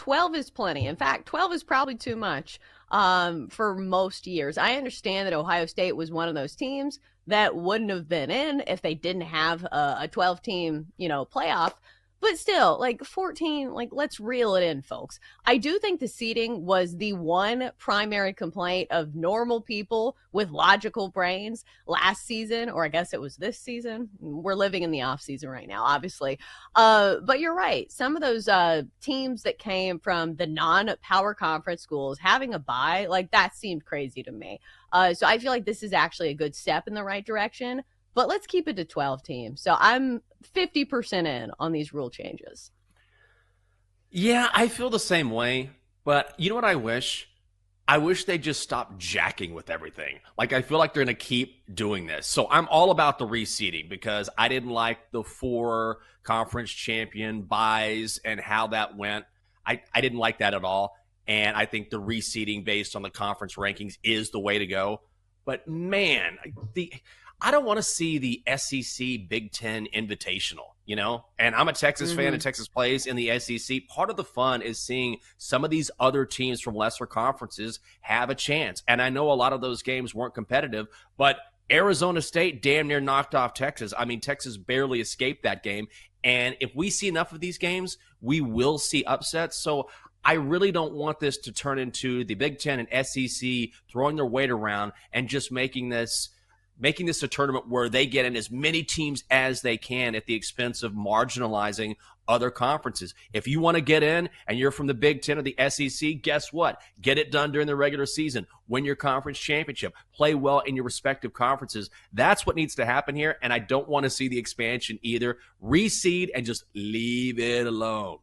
12 is plenty. In fact, 12 is probably too much for most years. I understand that Ohio State was one of those teams that wouldn't have been in if they didn't have a 12 team, playoff. But still, like 14, like let's reel it in, folks. I do think the seeding was the one primary complaint of normal people with logical brains last season, or I guess it was this season. We're living in the off season right now, obviously. But you're right. Some of those teams that came from the non-power conference schools having a bye, like that seemed crazy to me. So I feel like this is actually a good step in the right direction. But let's keep it to 12 teams. So I'm 50% in on these rule changes. Yeah, I feel the same way. But you know what I wish? I wish they just stopped jacking with everything. Like, I feel like they're going to keep doing this. So I'm all about the reseeding because I didn't like the 4 conference champion buys and how that went. I didn't like that at all. And I think the reseeding based on the conference rankings is the way to go. But man, I don't want to see the SEC Big Ten Invitational, And I'm a Texas fan, and Texas plays in the SEC. Part of the fun is seeing some of these other teams from lesser conferences have a chance. And I know a lot of those games weren't competitive, but Arizona State damn near knocked off Texas. I mean, Texas barely escaped that game. And if we see enough of these games, we will see upsets. So I really don't want this to turn into the Big Ten and SEC throwing their weight around and just making this a tournament where they get in as many teams as they can at the expense of marginalizing other conferences. If you want to get in and you're from the Big Ten or the SEC, guess what? Get it done during the regular season. Win your conference championship. Play well in your respective conferences. That's what needs to happen here, and I don't want to see the expansion either. Reseed and just leave it alone.